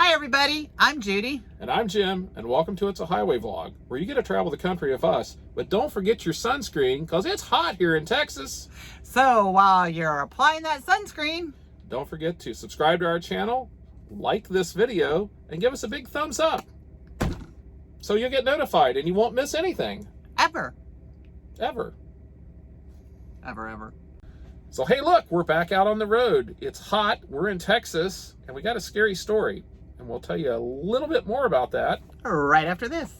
Hi everybody, I'm Judy. And I'm Jim, and welcome to It's a Highway Vlog, where you get to travel the country with us. But don't forget your sunscreen, because it's hot here in Texas. So while you're applying that sunscreen, Don't forget to subscribe to our channel, like this video, and give us a big thumbs up. So you'll get notified and you won't miss anything. ever. Ever. So hey look, we're back out on the road. It's hot, we're in Texas, and we got a scary story. And we'll tell you a little bit more about that. Right after this.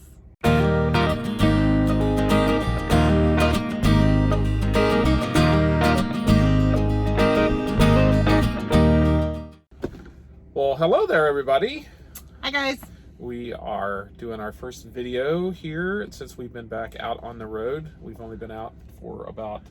Well, hello there everybody. Hi guys. We are doing our first video here since we've been back out on the road. We've only been out for about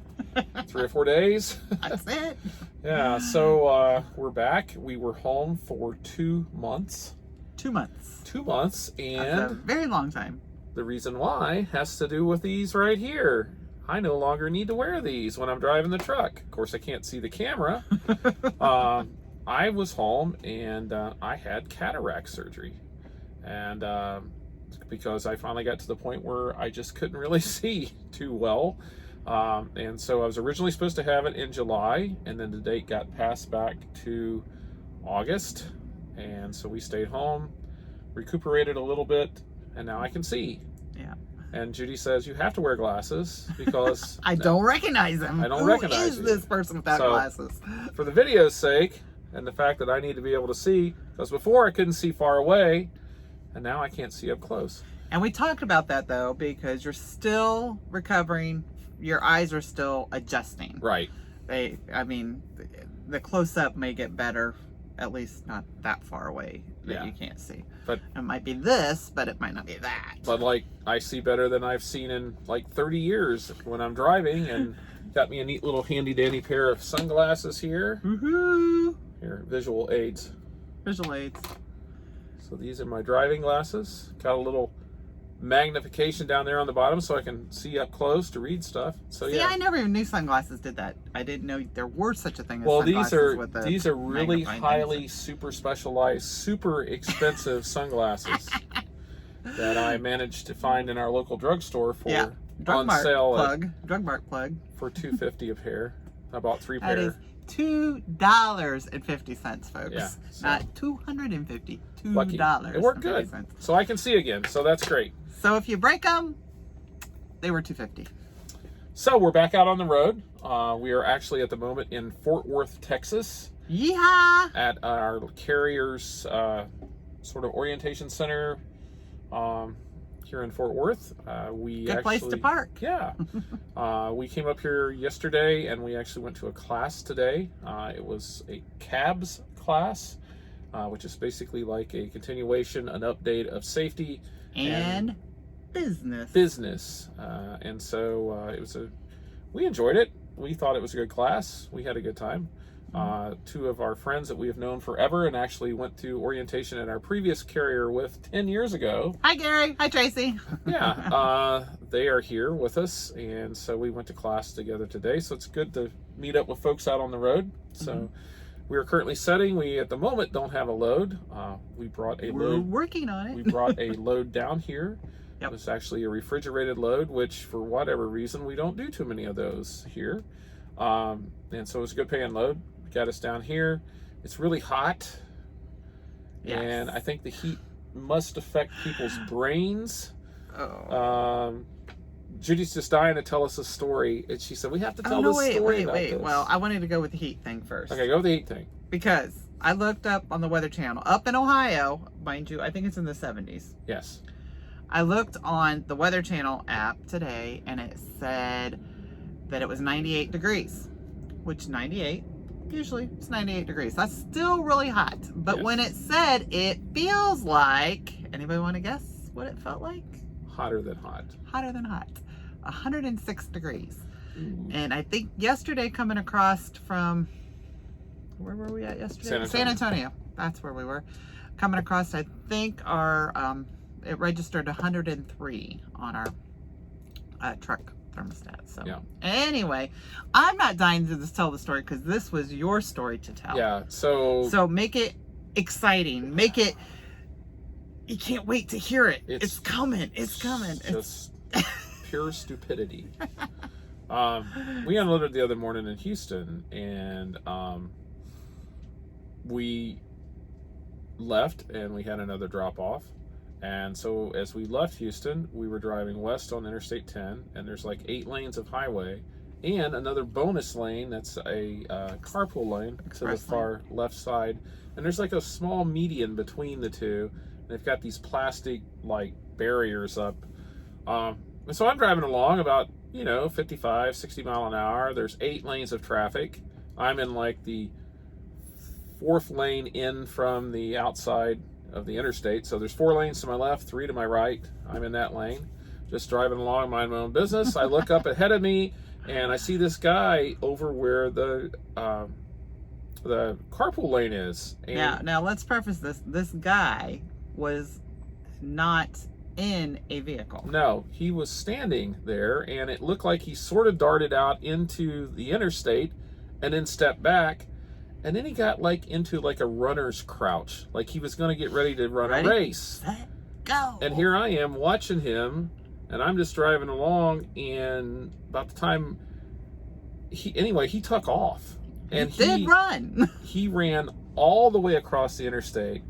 3 or 4 days. That's it. Yeah, so we're back. We were home for 2 months. 2 months. 2 months, That's a and very long time. the reason why has to do with these right here. I no longer need to wear these when I'm driving the truck. Of course, I can't see the camera. I was home and I had cataract surgery. And because I finally got to the point where I just couldn't really see too well. And so I was originally supposed to have it in July, and then the date got passed back to August. And so we stayed home, recuperated a little bit, and now I can see. Yeah. And Judy says, you have to wear glasses because I don't recognize him. I don't Who recognize is you. this person without So- glasses? for the video's sake, and the fact that I need to be able to see, because before I couldn't see far away, and now I can't see up close. And we talked about that though, because you're still recovering. Your eyes are still adjusting. Right. The close-up may get better, at least not that far away that Yeah. you can't see. But it might be this, but it might not be that. But like, I see better than I've seen in like 30 years when I'm driving, and got me a neat little handy dandy pair of sunglasses here. Woohoo! Here, visual aids. Visual aids. So these are my driving glasses. Got a little magnification down there on the bottom so I can see up close to read stuff. So See, yeah. I never even knew sunglasses did that. I didn't know there were such a thing as Well, sunglasses. these are really magnifying highly things. super specialized, super expensive sunglasses that I managed to find in our local drugstore for Yeah. Drug on Mart sale plug. Drug Mart plug. for $2.50 a pair. I bought 3 That pair. is $2.50, folks. Yeah, so- Not $250. Lucky. $2. It worked good. So I can see again. So that's great. So if you break them, they were $2.50. So we're back out on the road. We are actually at the moment in Fort Worth, Texas, Yeehaw! at our carrier's sort of orientation center here in Fort Worth. Good place to park. Yeah. We came up here yesterday and we actually went to a class today. It was a CABS class, which is basically like a continuation, an update of safety And business. and so we enjoyed it. We thought it was a good class. We had a good time. 2 of our friends that we have known forever and actually went to orientation at our previous carrier with 10 years ago. Hi, Gary. Hi, Tracy. Yeah, they are here with us, and so we went to class together today. So it's good to meet up with folks out on the road. So we are currently setting. We at the moment don't have a load. We brought a We're load. working on it. We brought a load down here. Yep. It's actually a refrigerated load, which for whatever reason we don't do too many of those here. And so it's a good paying load. Got us down here. It's really hot. Yes. And I think the heat must affect people's brains. Oh. Judy's just dying to tell us a story, and she said we have to tell this story wait. about this. Well, I wanted to go with the heat thing first. Okay, go with the heat thing. Because I looked up on the Weather Channel, up in Ohio, mind you, I think it's in the 70s. Yes. I looked on the Weather Channel app today, and it said that it was 98 degrees, which 98, usually it's 98 degrees. That's still really hot. But Yes. when it said it feels like, anybody want to guess what it felt like? Hotter than hot. Hotter than hot. 106 degrees. Ooh. And I think yesterday coming across from, where were we at yesterday? San Antonio. San Antonio. That's where we were. Coming across, I think our, it registered 103 on our truck thermostat. So Yeah. anyway, I'm not dying to just tell the story because this was your story to tell. Yeah. So So make it exciting. Make it you can't wait to hear it. It's coming. It's coming. Just pure stupidity. We unloaded the other morning in Houston, and we left, and we had another drop off. And so as we left Houston, we were driving west on Interstate 10, and there's like 8 lanes of highway and another bonus lane that's a carpool lane to the far left side. And there's like a small median between the two. They've got these plastic like barriers up. And so I'm driving along about, 55, 60 mile an hour. There's 8 lanes of traffic. I'm in like the 4th lane in from the outside of the interstate. So there's 4 lanes to my left, 3 to my right. I'm in that lane, just driving along, mind my own business. I look up ahead of me, and I see this guy over where the carpool lane is. And now let's preface this. This guy was not in a vehicle. No, he was standing there, and it looked like he sort of darted out into the interstate and then stepped back. And then he got like into like a runner's crouch, like he was going to get ready to run a race. Set, go. And here I am watching him, and I'm just driving along, and about the time he took off. And he did run. He ran all the way across the interstate.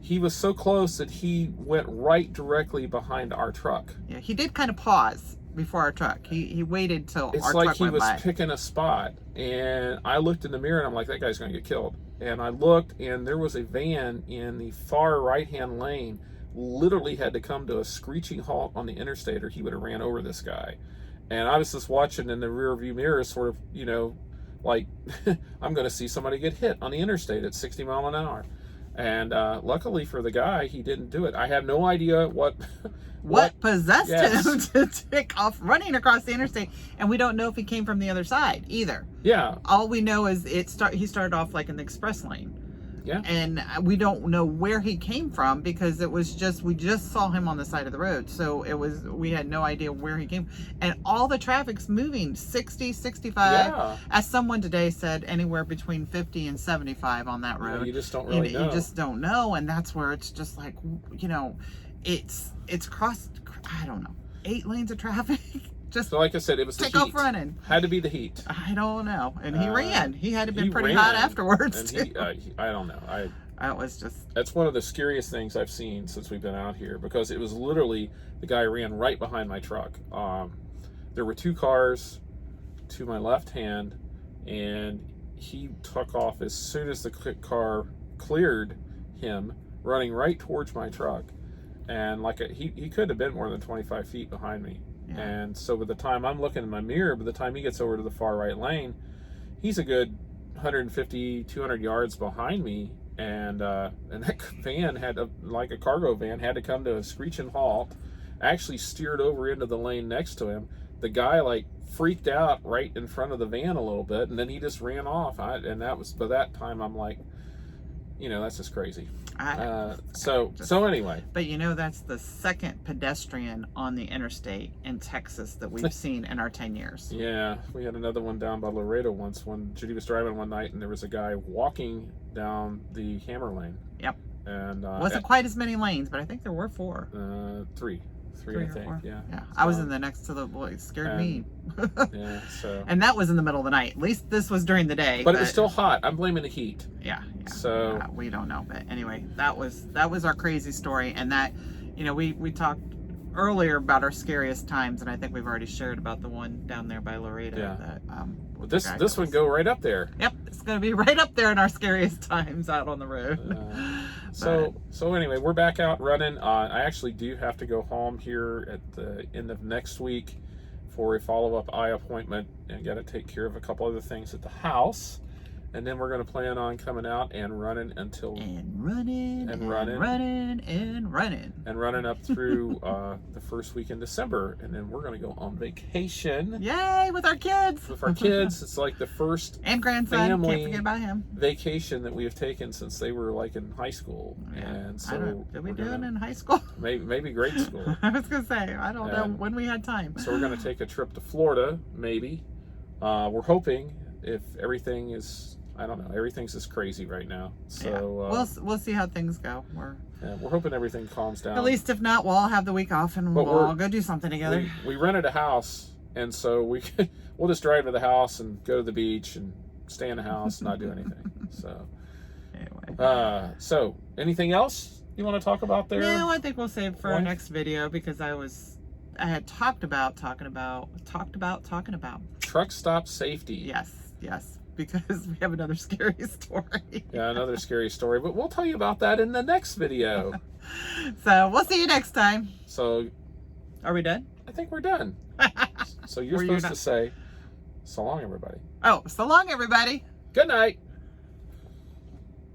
He was so close that he went right directly behind our truck. Yeah, he did kind of pause before our truck. He waited till our truck went by. It's like he was picking a spot. And I looked in the mirror, and I'm like, that guy's going to get killed. And I looked, and there was a van in the far right-hand lane, literally had to come to a screeching halt on the interstate, or he would have ran over this guy. And I was just watching in the rear view mirror, sort of, like, I'm going to see somebody get hit on the interstate at 60 mile an hour. And luckily for the guy, he didn't do it. I have no idea what possessed him to take off running across the interstate, and we don't know if he came from the other side either. Yeah. All we know is he started off like in the express lane. Yeah. And we don't know where he came from, because we just saw him on the side of the road. So we had no idea where he came. And all the traffic's moving 60, 65. Yeah. As someone today said, anywhere between 50 and 75 on that road. You just don't really know. You just don't know. And that's where it's just like, it's crossed, I don't know, 8 lanes of traffic. Just so like I said, it was the heat. Take off running. Had to be the heat. I don't know. And he ran. He had to be pretty ran, hot afterwards, and too. I don't know. That was just... That's one of the scariest things I've seen since we've been out here, because it was literally, the guy ran right behind my truck. There were 2 cars to my left hand, and he took off as soon as the car cleared him, running right towards my truck. And like he could have been more than 25 feet behind me. Yeah. And so by the time I'm looking in my mirror, by the time he gets over to the far right lane, he's a good 150, 200 yards behind me. And that van like a cargo van, had to come to a screeching halt, actually steered over into the lane next to him. The guy like freaked out right in front of the van a little bit, and then he just ran off. And that was, by that time, I'm like, that's just crazy. So anyway. But that's the second pedestrian on the interstate in Texas that we've seen in our 10 years. Yeah, we had another one down by Laredo once, when Judy was driving one night, and there was a guy walking down the Hammer lane. Yep. And wasn't quite as many lanes, but I think there were 4. Three, I think. 4? Yeah. So, I was in the next to the boy. It scared me. Yeah. So. And that was in the middle of the night. At least this was during the day. But it was still hot. I'm blaming the heat. Yeah. So we don't know, but anyway, that was our crazy story, and that we talked earlier about our scariest times, and I think we've already shared about the one down there by Laredo. Yeah. That this would go right up there. Yep, it's gonna be right up there in our scariest times out on the road. So anyway, we're back out running. I actually do have to go home here at the end of next week for a follow-up eye appointment, and got to take care of a couple other things at the house. And then we're going to plan on coming out and running until... running up through the first week in December. And then we're going to go on vacation. Yay, with our kids. With our kids. It's like the first and grandson. Family Can't forget about him. Vacation that we have taken since they were like in high school. Yeah. And so did we do it in high school? Maybe grade school. I was going to say, I don't know when we had time. So we're going to take a trip to Florida, maybe. We're hoping, if everything is... I don't know. Everything's just crazy right now. So we'll see how things go. we're hoping everything calms down. At least if not, we'll all have the week off and But we'll all go do something together. We rented a house, and so we'll just drive to the house and go to the beach and stay in the house and not do anything. So Anyway. So anything else you want to talk about there? No, I think we'll save for our next video because I had talked about Truck stop safety. Yes, because we have another scary story. Yeah, another scary story, but we'll tell you about that in the next video. So we'll see you next time. So Are we done? I think we're done. So you're supposed to say, so long, everybody. Oh, so long, everybody. Good night.